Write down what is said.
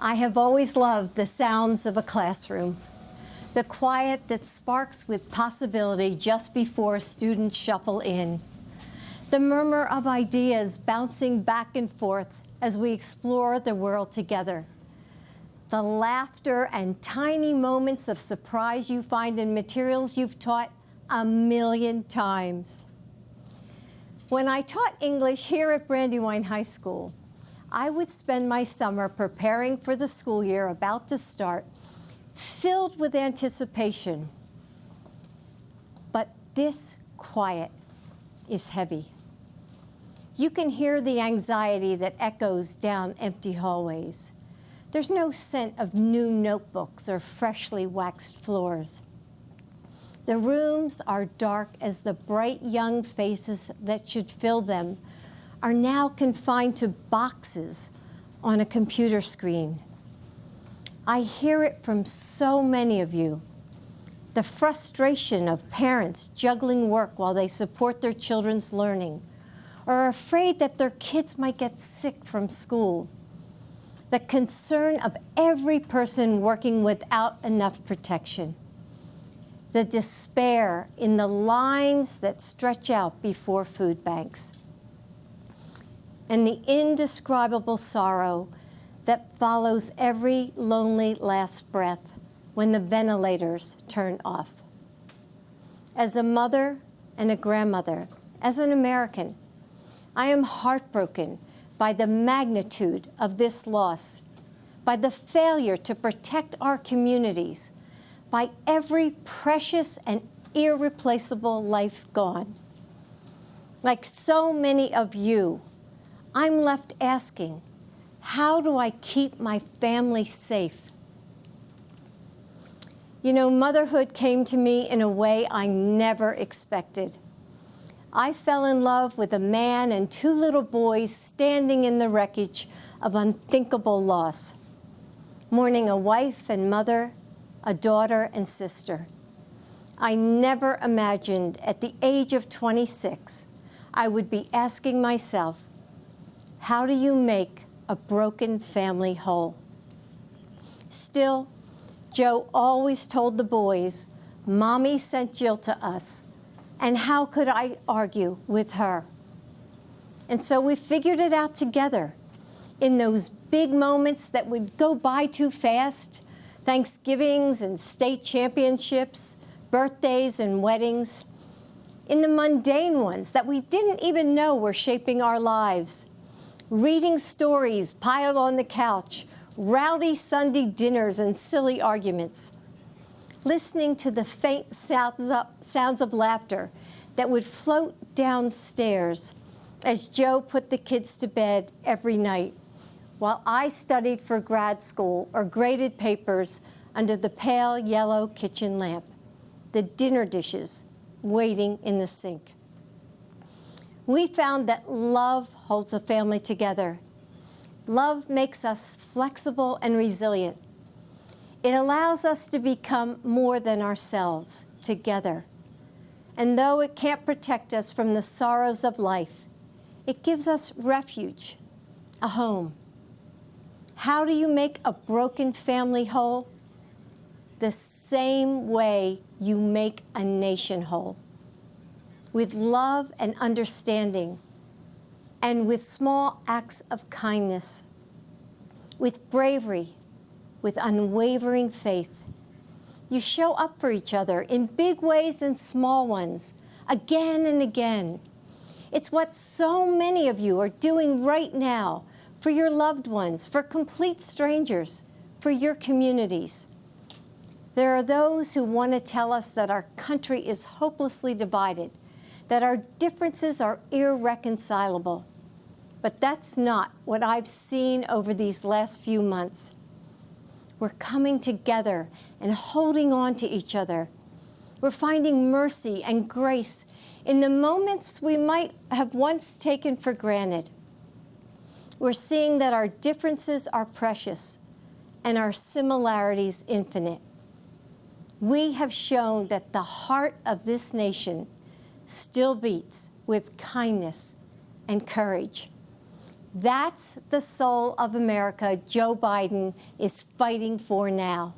I have always loved the sounds of a classroom, the quiet that sparks with possibility just before students shuffle in, the murmur of ideas bouncing back and forth as we explore the world together, the laughter and tiny moments of surprise you find in materials you've taught 1,000,000 times. When I taught English here at Brandywine High School, I would spend my summer preparing for the school year about to start, filled with anticipation. But this quiet is heavy. You can hear the anxiety that echoes down empty hallways. There's no scent of new notebooks or freshly waxed floors. The rooms are dark as the bright young faces that should fill them are now confined to boxes on a computer screen. I hear it from so many of you. The frustration of parents juggling work while they support their children's learning, or are afraid that their kids might get sick from school. The concern of every person working without enough protection. The despair in the lines that stretch out before food banks. And the indescribable sorrow that follows every lonely last breath when the ventilators turn off. As a mother and a grandmother, as an American, I am heartbroken by the magnitude of this loss, by the failure to protect our communities, by every precious and irreplaceable life gone. Like so many of you, I'm left asking, how do I keep my family safe? You know, motherhood came to me in a way I never expected. I fell in love with a man and 2 little boys standing in the wreckage of unthinkable loss, mourning a wife and mother, a daughter and sister. I never imagined at the age of 26 I would be asking myself, how do you make a broken family whole? Still, Joe always told the boys, Mommy sent Jill to us, and how could I argue with her? And so we figured it out together in those big moments that would go by too fast, Thanksgivings and state championships, birthdays and weddings, in the mundane ones that we didn't even know were shaping our lives. Reading stories piled on the couch, rowdy Sunday dinners and silly arguments. Listening to the faint sounds of laughter that would float downstairs as Joe put the kids to bed every night, while I studied for grad school or graded papers under the pale yellow kitchen lamp, the dinner dishes waiting in the sink. We found that love holds a family together. Love makes us flexible and resilient. It allows us to become more than ourselves together. And though it can't protect us from the sorrows of life, it gives us refuge, a home. How do you make a broken family whole? The same way you make a nation whole. With love and understanding, and with small acts of kindness, with bravery, with unwavering faith. You show up for each other in big ways and small ones, again and again. It's what so many of you are doing right now for your loved ones, for complete strangers, for your communities. There are those who want to tell us that our country is hopelessly divided, that our differences are irreconcilable. But that's not what I've seen over these last few months. We're coming together and holding on to each other. We're finding mercy and grace in the moments we might have once taken for granted. We're seeing that our differences are precious and our similarities infinite. We have shown that the heart of this nation still beats with kindness and courage. That's the soul of America Joe Biden is fighting for now.